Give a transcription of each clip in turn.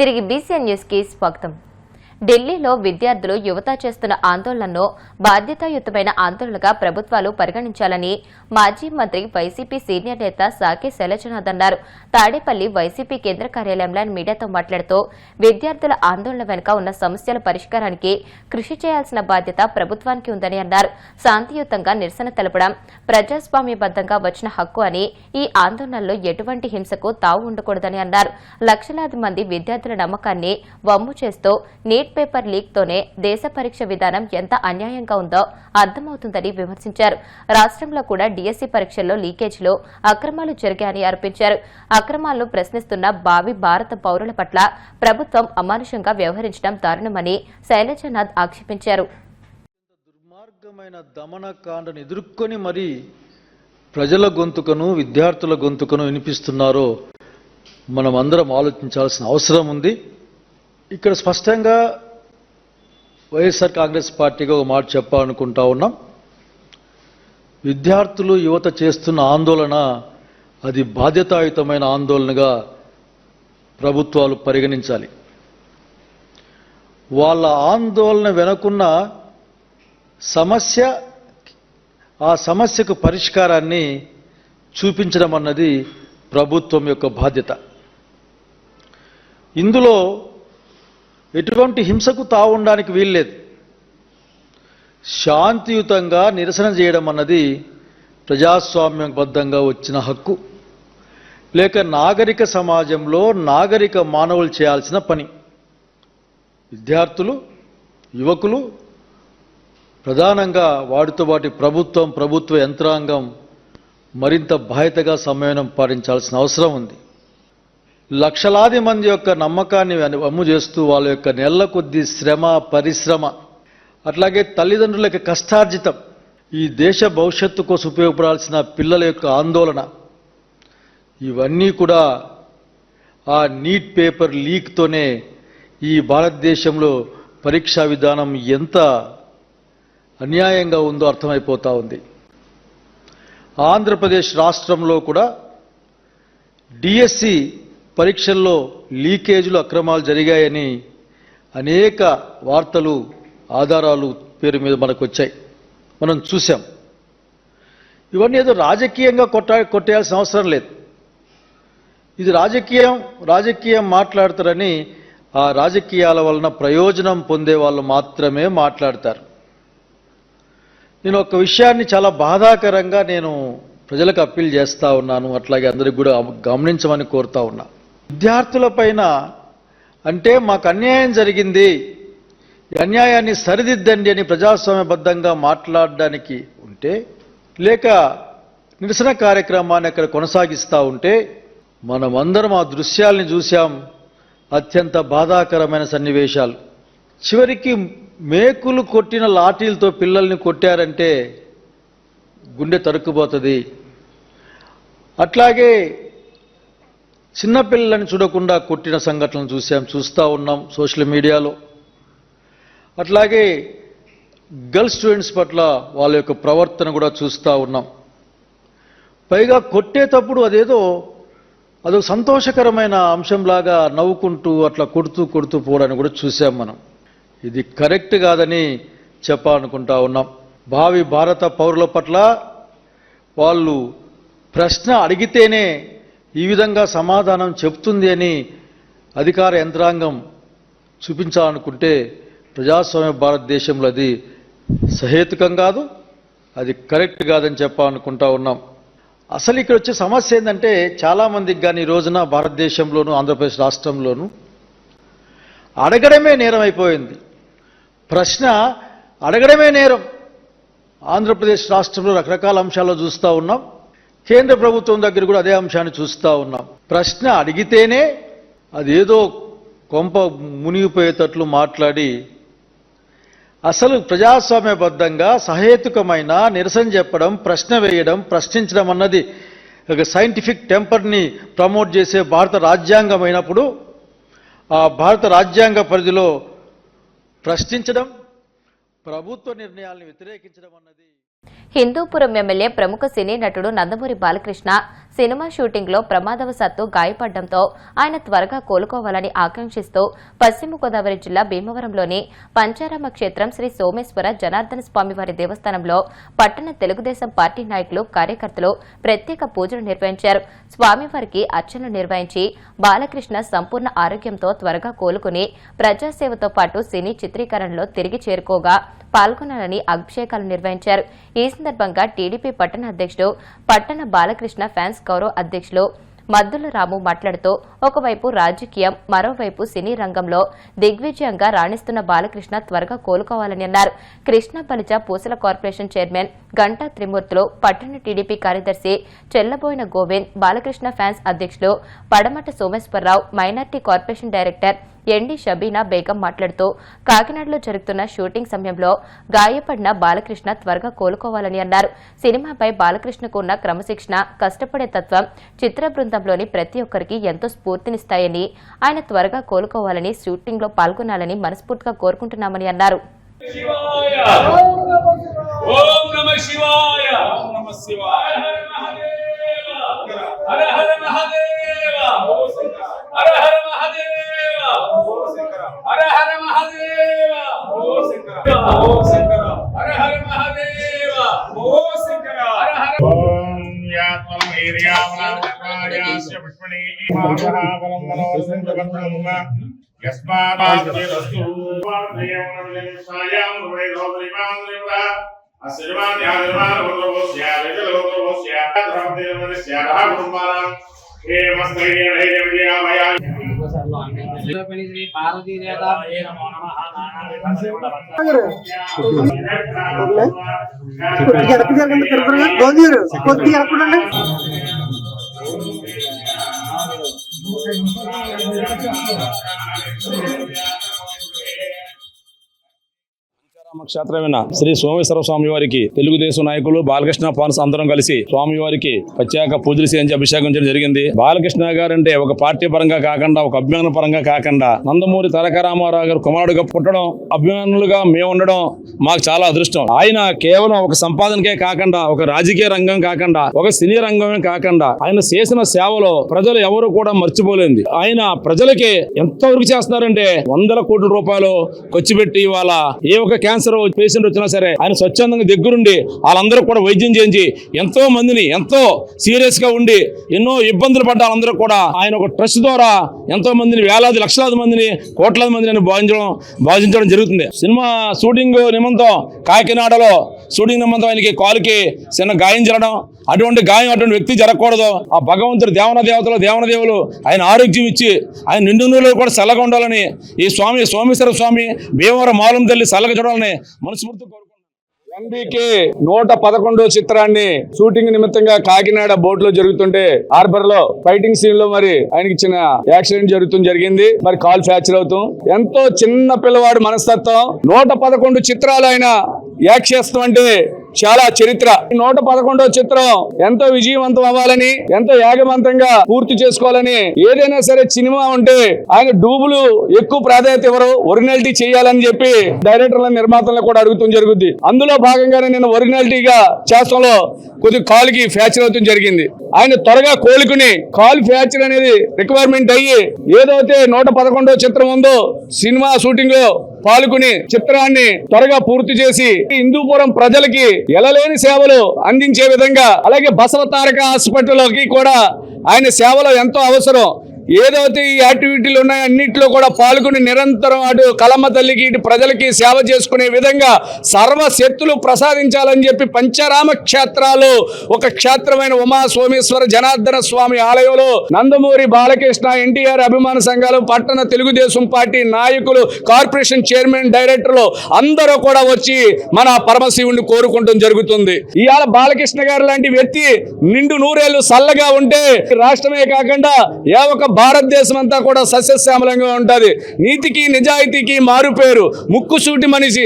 తిరిగి BCN news కి స్వాగతం. ఢిల్లీలో విద్యార్థులు యువత చేస్తున్న ఆందోళనను బాధ్యతాయుతమైన ఆందోళనగా ప్రభుత్వాలు పరిగణించాలని మాజీ మంత్రి వైసీపీ సీనియర్ నేత సాకే శైలజనాథ్ అన్నారు. తాడేపల్లి వైసీపీ కేంద్ర కార్యాలయంలో మీడియాతో మాట్లాడుతూ విద్యార్థుల ఆందోళన వెనుక ఉన్న సమస్యల పరిష్కారానికి కృషి చేయాల్సిన బాధ్యత ప్రభుత్వానికి ఉందని అన్నారు. శాంతియుతంగా నిరసన తెలపడం ప్రజాస్వామ్యబద్దంగా వచ్చిన హక్కు అని, ఈ ఆందోళనలో ఎటువంటి హింసకు తావు ఉండకూడదని అన్నారు. లక్షలాది మంది విద్యార్థుల నమ్మకాన్ని వమ్ము చేస్తూ నీట్ పేపర్ లీక్ తోనే దేశ పరీక్ష విధానం ఎంత అన్యాయంగా ఉందో అర్థమవుతుందని విమర్శించారు. రాష్ట్రంలో కూడా డిఎస్సీ పరీక్షల్లో లీకేజీలో అక్రమాలు జరిగాయని ఆరోపించారు. అక్రమాలను ప్రశ్నిస్తున్న భావి భారత పౌరుల పట్ల ప్రభుత్వం అమానుషంగా వ్యవహరించడం దారుణమని శైలజనాథ్ ఆక్షేపించారు. దుర్మార్గమైన దమనకాండను ఎదుర్కొని మరి ప్రజల గొంతుకను, విద్యార్థుల గొంతుకను వినిపిస్తున్నారో మనం అందరం ఆలోచించాల్సిన అవసరం ఉంది. ఇక్కడ స్పష్టంగా వైఎస్ఆర్ కాంగ్రెస్ పార్టీగా ఒక మాట చెప్పాలనుకుంటా ఉన్నాం. విద్యార్థులు, యువత చేస్తున్న ఆందోళన అది బాధ్యతాయుతమైన ఆందోళనగా ప్రభుత్వాలు పరిగణించాలి. వాళ్ళ ఆందోళన వెనుకున్న సమస్య, ఆ సమస్యకు పరిష్కారాన్ని చూపించడం అన్నది ప్రభుత్వం యొక్క బాధ్యత. ఇందులో ఎటువంటి హింసకు తావుండడానికి వీల్లేదు. శాంతియుతంగా నిరసన చేయడం అన్నది ప్రజాస్వామ్యబద్ధంగా వచ్చిన హక్కు, లేక నాగరిక సమాజంలో నాగరిక మానవులు చేయాల్సిన పని. విద్యార్థులు, యువకులు, ప్రధానంగా వాటితో పాటు ప్రభుత్వ యంత్రాంగం మరింత బాధ్యతగా సమన్వయం పాటించాల్సిన అవసరం ఉంది. లక్షలాది మంది యొక్క నమ్మకాన్ని వమ్ము చేస్తూ వాళ్ళ యొక్క నెలల కొద్దీ శ్రమ, పరిశ్రమ, అట్లాగే తల్లిదండ్రుల యొక్క కష్టార్జితం, ఈ దేశ భవిష్యత్తు కోసం ఉపయోగపడాల్సిన పిల్లల యొక్క ఆందోళన, ఇవన్నీ కూడా ఆ నీట్ పేపర్ లీక్తోనే ఈ భారతదేశంలో పరీక్షా విధానం ఎంత అన్యాయంగా ఉందో అర్థమైపోతా ఉంది. ఆంధ్రప్రదేశ్ రాష్ట్రంలో కూడా డిఎస్సి పరీక్షల్లో లీకేజీలు, అక్రమాలు జరిగాయని అనేక వార్తలు, ఆధారాలు పేరు మీద మనకు వచ్చాయి, మనం చూసాం. ఇవన్నీ ఏదో రాజకీయంగా కొట్టేయాల్సిన అవసరం లేదు. ఇది రాజకీయం మాట్లాడతారని ఆ రాజకీయాల వలన ప్రయోజనం పొందే వాళ్ళు మాత్రమే మాట్లాడతారు. నేను ఒక విషయాన్ని చాలా బాధాకరంగా ప్రజలకు అప్పీల్ చేస్తూ ఉన్నాను, అట్లాగే అందరికి కూడా గమనించమని కోరుతా ఉన్నా. విద్యార్థుల పైన అంటే మాకు అన్యాయం జరిగింది, ఈ అన్యాయాన్ని సరిదిద్దండి అని ప్రజాస్వామ్యబద్ధంగా మాట్లాడడానికి ఉంటే, లేక నిరసన కార్యక్రమాన్ని అక్కడ కొనసాగిస్తూ ఉంటే, మనమందరం ఆ దృశ్యాల్ని చూశాం. అత్యంత బాధాకరమైన సన్నివేశాలు. చివరికి మేకులు కొట్టిన లాఠీలతో పిల్లల్ని కొట్టారంటే గుండె తరుక్కుపోతుంది. అట్లాగే చిన్నపిల్లలని చూడకుండా కొట్టిన సంఘటనలు చూస్తూ ఉన్నాం సోషల్ మీడియాలో. అట్లాగే గర్ల్స్ స్టూడెంట్స్ పట్ల వాళ్ళ యొక్క ప్రవర్తన కూడా చూస్తూ ఉన్నాం. పైగా కొట్టేటప్పుడు అదొక సంతోషకరమైన అంశంలాగా నవ్వుకుంటూ అట్లా కొడుతూ పోవడానికి కూడా చూసాం మనం. ఇది కరెక్ట్ కాదని చెప్పాలనుకుంటా ఉన్నాం. భావి భారత పౌరుల పట్ల వాళ్ళు ప్రశ్న అడిగితేనే ఈ విధంగా సమాధానం చెప్తుంది అని అధికార యంత్రాంగం చూపించాలనుకుంటే ప్రజాస్వామ్య భారతదేశంలో అది సహేతుకం కాదు, అది కరెక్ట్ కాదని చెప్పాలనుకుంటా ఉన్నాం. అసలు ఇక్కడ వచ్చే సమస్య ఏంటంటే, చాలామందికి కానీ ఈ రోజున భారతదేశంలోనూ ఆంధ్రప్రదేశ్ రాష్ట్రంలోనూ అడగడమే నేరం అయిపోయింది. ప్రశ్న అడగడమే నేరం. ఆంధ్రప్రదేశ్ రాష్ట్రంలో రకరకాల అంశాల్లో చూస్తూ ఉన్నాం. కేంద్ర ప్రభుత్వం దగ్గర కూడా అదే అంశాన్ని చూస్తూ ఉన్నాం. ప్రశ్న అడిగితేనే అదేదో కొంప మునిగిపోయేటట్లు మాట్లాడి, అసలు ప్రజాస్వామ్యబద్ధంగా సహేతుకమైన నిరసన చెప్పడం, ప్రశ్న వేయడం, ప్రశ్నించడం అన్నది ఒక సైంటిఫిక్ టెంపర్ని ప్రమోట్ చేసే భారత రాజ్యాంగం అయినప్పుడు, ఆ భారత రాజ్యాంగ పరిధిలో ప్రశ్నించడం, ప్రభుత్వ నిర్ణయాలను వ్యతిరేకించడం అన్నది. హిందూపురం ఎమ్మెల్యే ప్రముఖ సినీ నటుడు నందమూరి బాలకృష్ణ సినిమా షూటింగ్లో ప్రమాదవశాత్తు గాయపడడంతో ఆయన త్వరగా కోలుకోవాలని ఆకాంక్షిస్తూ పశ్చిమ గోదావరి జిల్లా భీమవరంలోని పంచారామ క్షేత్రం శ్రీ సోమేశ్వర జనార్దన స్వామివారి దేవస్థానంలో పట్టణ తెలుగుదేశం పార్టీ నాయకులు కార్యకర్తలు ప్రత్యేక పూజలు నిర్వహించారు. స్వామివారికి అర్చనలు నిర్వహించి బాలకృష్ణ సంపూర్ణ ఆరోగ్యంతో త్వరగా కోలుకుని ప్రజాసేవతో పాటు సినీ చిత్రీకరణలో తిరిగి చేరుకోగా పాల్గొనాలని అభిషేకాలు నిర్వహించారు. ఈ సందర్భంగా టీడీపీ పట్టణ అధ్యక్షుడు పట్టణ బాలకృష్ణ ఫ్యాన్స్ గౌరవ అధ్యక్షులు మద్దుల రాము మాట్లాడుతూ ఒకవైపు రాజకీయం, మరోవైపు సినీ రంగంలో దిగ్విజయంగా రాణిస్తున్న బాలకృష్ణ త్వరగా కోలుకోవాలని అన్నారు. కృష్ణ బలిజ పూసల కార్పొరేషన్ చైర్మన్ గంటా త్రిమూర్తులు, పట్టణ టీడీపీ కార్యదర్శి చెల్లబోయిన గోవింద్, బాలకృష్ణ ఫ్యాన్స్ అధ్యక్షులు Padamata Someswara Rao, minority corporation director MD Shabina Begum మాట్లాడుతూ కాకినాడలో జరుగుతున్న షూటింగ్ సమయంలో గాయపడిన బాలకృష్ణ త్వరగా కోలుకోవాలని అన్నారు. సినిమాపై బాలకృష్ణకు ఉన్న క్రమశిక్షణ, కష్టపడే తత్వం చిత్ర బృందంలోని ప్రతి ఒక్కరికి ఎంతో స్ఫూర్తినిస్తాయని, ఆయన త్వరగా కోలుకోవాలని, షూటింగ్లో పాల్గొనాలని మనస్ఫూర్తిగా కోరుకుంటున్నామని అన్నారు. క్షేత్రమైన శ్రీ సోమేశ్వర స్వామి వారికి తెలుగుదేశం నాయకులు బాలకృష్ణ ఫాన్స్ అందరం కలిసి స్వామి వారికి ప్రత్యేక పూజలు చేయించి అభిషేకం చేయడం జరిగింది. బాలకృష్ణ గారు అంటే ఒక పార్టీ పరంగా కాకుండా, ఒక అభిమాన పరంగా కాకుండా, నందమూరి తారక రామారావు గారు కుమారుడుగా పుట్టడం, అభిమానులుగా మేము ఉండడం మాకు చాలా అదృష్టం. ఆయన కేవలం ఒక సంపాదనకే కాకుండా, ఒక రాజకీయ రంగం కాకుండా, ఒక సినీ రంగమే కాకుండా, ఆయన చేసిన సేవలో ప్రజలు ఎవరు కూడా మర్చిపోలేదు. ఆయన ప్రజలకి ఎంతవరకు చేస్తున్నారంటే 100 కోట్ల రూపాయలు ఖర్చు పెట్టి వాళ్ళ ఏ ఒక క్యాన్సర్ పేషెంట్ వచ్చినా సరే ఆయన స్వచ్ఛందంగా దగ్గరుండి వాళ్ళందరూ కూడా వైద్యం చేయించి ఎంతో మందిని, ఎంతో సీరియస్ గా ఉండి ఎన్నో ఇబ్బందులు పడ్డ వాళ్ళందరూ కూడా ఆయన ఒక ట్రస్ట్ ద్వారా ఎంతో మందిని, వేలాది లక్షలాది మందిని, కోట్లాది మందిని భావించడం జరుగుతుంది. సినిమా షూటింగ్ నిమిత్తం కాకినాడలో షూటింగ్ నిమిత్తం ఆయనకి కాలుకి చిన్న గాయం జరగడం, అటువంటి వ్యక్తి జరగకూడదు. ఆ భగవంతుడు దేవనదేవులు ఆయన ఆరోగ్యం ఇచ్చి ఆయన నిండు నూరులో కూడా చల్లగా ఉండాలని, ఈ స్వామి సోమేశ్వర స్వామి భీమవరం మాలం తల్లి చల్లగా చూడాలని మనస్ఫూర్తి కోరుకుంటున్నాను. ఎన్బీకే 111వ చిత్రాన్ని షూటింగ్ నిమిత్తంగా కాకినాడ బోట్ లో జరుగుతుంటే హార్బర్ లో ఫైటింగ్ సీన్ లో మరి ఆయనకి చిన్న యాక్సిడెంట్ జరిగింది. మరి కాల్ ఫ్రాక్చర్ అవుతాం. ఎంతో చిన్న పిల్లవాడు మనస్తత్వం. 111 చిత్రాలు ఆయన యాక్ట్ చేస్తాం అంటే చాలా చరిత్ర. 111వ చిత్రం ఎంతో విజయవంతం అవ్వాలని, ఎంతో యాగవంతంగా పూర్తి చేసుకోవాలని, ఏదైనా సరే సినిమా ఉంటే ఆయన డూబులు ఎక్కువ ప్రాధాన్యత ఇవ్వరు, ఒరిజినాలిటీ చేయాలని చెప్పి డైరెక్టర్ల, నిర్మాతలను కూడా అడుగుతూ జరుగుద్ది. అందులో భాగంగానే నేను ఒరిజినాలిటీగా చేస్తాంలో కొద్దిగా కాలుకి ఫ్రాక్చర్ అవుతుంది జరిగింది. ఆయన త్వరగా కోలుకుని, కాలు ఫ్రాక్చర్ అనేది రిక్వైర్మెంట్ అయ్యి ఏదైతే 111వ చిత్రం ఉందో సినిమా షూటింగ్ లో పాల్గొని చిత్రాన్ని త్వరగా పూర్తి చేసి హిందూపురం ప్రజలకి ఎలలేని సేవలు అందించే విధంగా, అలాగే బసవ తారక హాస్పిటల్కి కూడా ఆయన సేవలు ఎంతో అవసరం. ఏదైతే ఈ యాక్టివిటీలు ఉన్నాయో అన్నింటిలో కూడా పాల్గొని నిరంతరం అటు కలమ్మ తల్లికి, ఇటు ప్రజలకి సేవ చేసుకునే విధంగా సర్వశక్తులు ప్రసాదించాలని చెప్పి పంచరామ క్షేత్రాలు ఒక క్షేత్రమైన ఉమా సోమేశ్వర జనార్దన స్వామి ఆలయంలో నందమూరి బాలకృష్ణ, ఎన్టీఆర్ అభిమాన సంఘాలు, పట్టణ తెలుగుదేశం పార్టీ నాయకులు, కార్పొరేషన్ చైర్మన్, డైరెక్టర్లు అందరూ కూడా వచ్చి మన పరమశివుడిని కోరుకుంటం జరుగుతుంది. ఇవాళ బాలకృష్ణ గారు లాంటి వ్యక్తి నిండు నూరేళ్లు చల్లగా ఉంటే రాష్ట్రమే కాకుండా ఏ ఒక్క భారతదేశం అంతా కూడా సస్యశ్యామలంగా ఉంటుంది. నీతికి నిజాయితీకి మారుపేరు, ముక్కుసూటి మనిషి,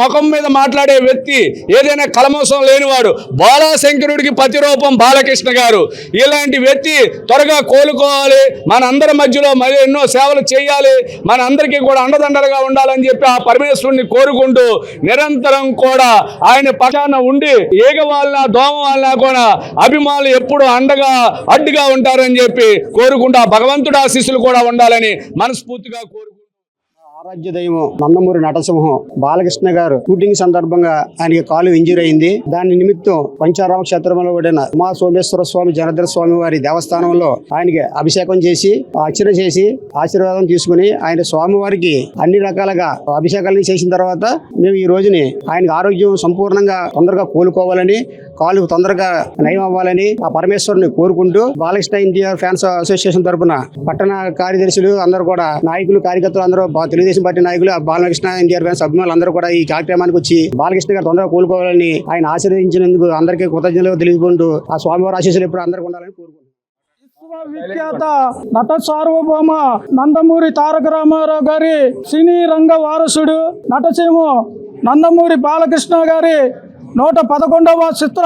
ముఖం మీద మాట్లాడే వ్యక్తి, ఏదైనా కలమోసం లేనివాడు, బాలాశంకరుడికి ప్రతిరూపం బాలకృష్ణ గారు. ఇలాంటి వ్యక్తి త్వరగా కోలుకోవాలి, మన అందరి మధ్యలో మరి ఎన్నో సేవలు చేయాలి, మన అందరికీ కూడా అండదండలుగా ఉండాలని చెప్పి ఆ పరమేశ్వరుని కోరుకుంటూ నిరంతరం కూడా ఆయన పక్షాన ఉండి ఏగ వాళ్ళ దోమ వాళ్ళ కూడా అభిమానులు ఎప్పుడు అండగా అడ్డుగా ఉంటారని చెప్పి కోరుకుంటూ ఆ భగవంతుడు ఆశీస్సులు కూడా ఉండాలని మనస్ఫూర్తిగా కోరుకుంటూ ఆరాధ్య దైవం నందమూరి నటసింహం బాలకృష్ణ గారు షూటింగ్ సందర్భంగా ఆయనకి కాలు ఇంజరీ అయింది. దాని నిమిత్తం పంచారామ క్షేత్రంలో పడిన ఉమా సోమేశ్వర స్వామి జనార్దన స్వామి వారి దేవస్థానంలో ఆయనకి అభిషేకం చేసి అర్చన చేసి ఆశీర్వాదం తీసుకుని ఆయన స్వామివారికి అన్ని రకాలుగా అభిషేకాలు చేసిన తర్వాత మేము ఈ రోజుని ఆయనకి ఆరోగ్యం సంపూర్ణంగా తొందరగా కోలుకోవాలని, కాలు తొందరగా నయం అవ్వాలని ఆ పరమేశ్వరుని కోరుకుంటూ బాలకృష్ణ ఎన్టీఆర్ ఫ్యాన్స్ అసోసియేషన్ తరఫున పట్టణ కార్యదర్శులు అందరూ కూడా నాయకులు కార్యకర్తలు అందరూ తెలుగుదేశం పార్టీ నాయకులు బాలకృష్ణ ఎన్టీఆర్ ఫ్యాన్స్ అభిమానులు అందరూ కూడా ఈ కార్యక్రమానికి వచ్చి బాలకృష్ణ గారు తొందరగా కోలుకోవాలని ఆయన ఆశీర్వదించినందుకు అందరికీ కృతజ్ఞతలు తెలియజేసుకుంటూ ఆ స్వామివారి ఆశీస్సులు ఎప్పుడు అందరికీ ఉండాలని కోరుకుంటున్నాను. విఖ్యాత నట సార్వభౌమ నందమూరి తారక రామారావు గారి సినీ రంగ వారసుడు నటసీమ నందమూరి బాలకృష్ణ గారి 111వ చిత్ర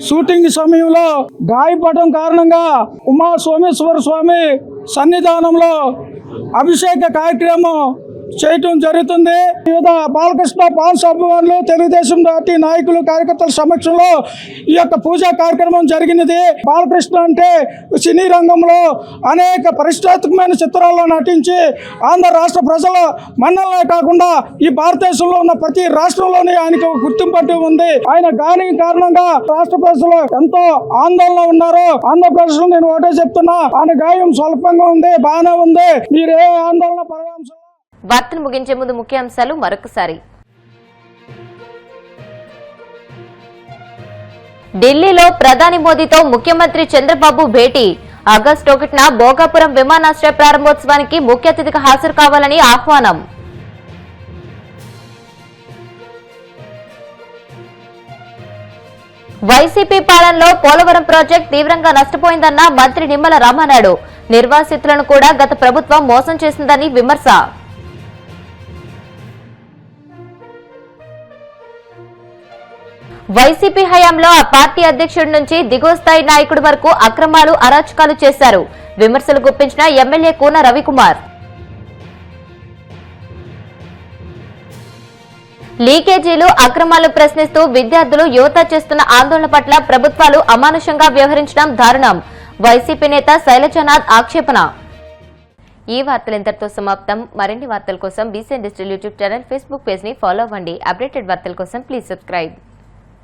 షూటింగ్ సమయంలో గాయపడడం కారణంగా ఉమా సోమేశ్వర స్వామి సన్నిధానంలో అభిషేక కార్యక్రమం చేయటం జరుగుతుంది. వివిధ బాలకృష్ణ ఫ్యాన్స్ అభిమానులు తెలుగుదేశం పార్టీ నాయకులు కార్యకర్తల సమక్షంలో ఈ యొక్క పూజా కార్యక్రమం జరిగినది. బాలకృష్ణ అంటే సినీ రంగంలో అనేక ప్రతిష్టాత్మకమైన చిత్రాల్లో నటించి ఆంధ్ర రాష్ట్ర ప్రజల మన్నలే కాకుండా ఈ భారతదేశంలో ఉన్న ప్రతి రాష్ట్రంలోని ఆయనకు గుర్తింపు ఉంది. ఆయన గాని కారణంగా రాష్ట్ర ప్రజలు ఎంతో ఆందోళన ఉన్నారు. ఆంధ్రప్రదేశ్ లో నేను ఒకటే చెప్తున్నా, ఆయన గాయం స్వల్పంగా ఉంది, బాగానే ఉంది, మీరే ఆందోళన పడడం. వార్తను ముగించే ముందు ముఖ్యాంశాలు మరొకసారి. ఢిల్లీలో ప్రధాని మోదీతో ముఖ్యమంత్రి చంద్రబాబు భేటీ. ఆగస్టు 1న భోగాపురం విమానాశ్రయ ప్రారంభోత్సవానికి ముఖ్య అతిథిగా హాజరు కావాలని ఆహ్వానం. వైసీపీ పాలనలో పోలవరం ప్రాజెక్టు తీవ్రంగా నష్టపోయిందన్న మంత్రి నిమ్మల రామానాయుడు. నిర్వాసితులను కూడా గత ప్రభుత్వం మోసం చేసిందని విమర్శ. వైసీపీ హయాంలో ఆ పార్టీ అధ్యక్షుడి నుంచి దిగువ స్థాయి నాయకుడి వరకు అక్రమాలు అరాచకాలు చేశారు. విమర్శలు గుప్పించిన ఎమ్మెల్యే కూన రవికుమార్. లీకేజీలు, అక్రమాలు ప్రశ్నిస్తూ విద్యార్థులు, యువత చేస్తున్న ఆందోళన పట్ల ప్రభుత్వాలు అమానుషంగా వ్యవహరించడం దారుణం. వైసీపీ నేత శైలజనాథ్ ఆక్షేపణ. ఈ వార్తలు ఇంతటితో సమాప్తం. మరిన్ని వార్తల కోసం BCN digital YouTube channel, Facebook page ని ఫాలో అవ్వండి. అప్డేటెడ్ వార్తల కోసం ప్లీజ్ సబ్స్క్రైబ్.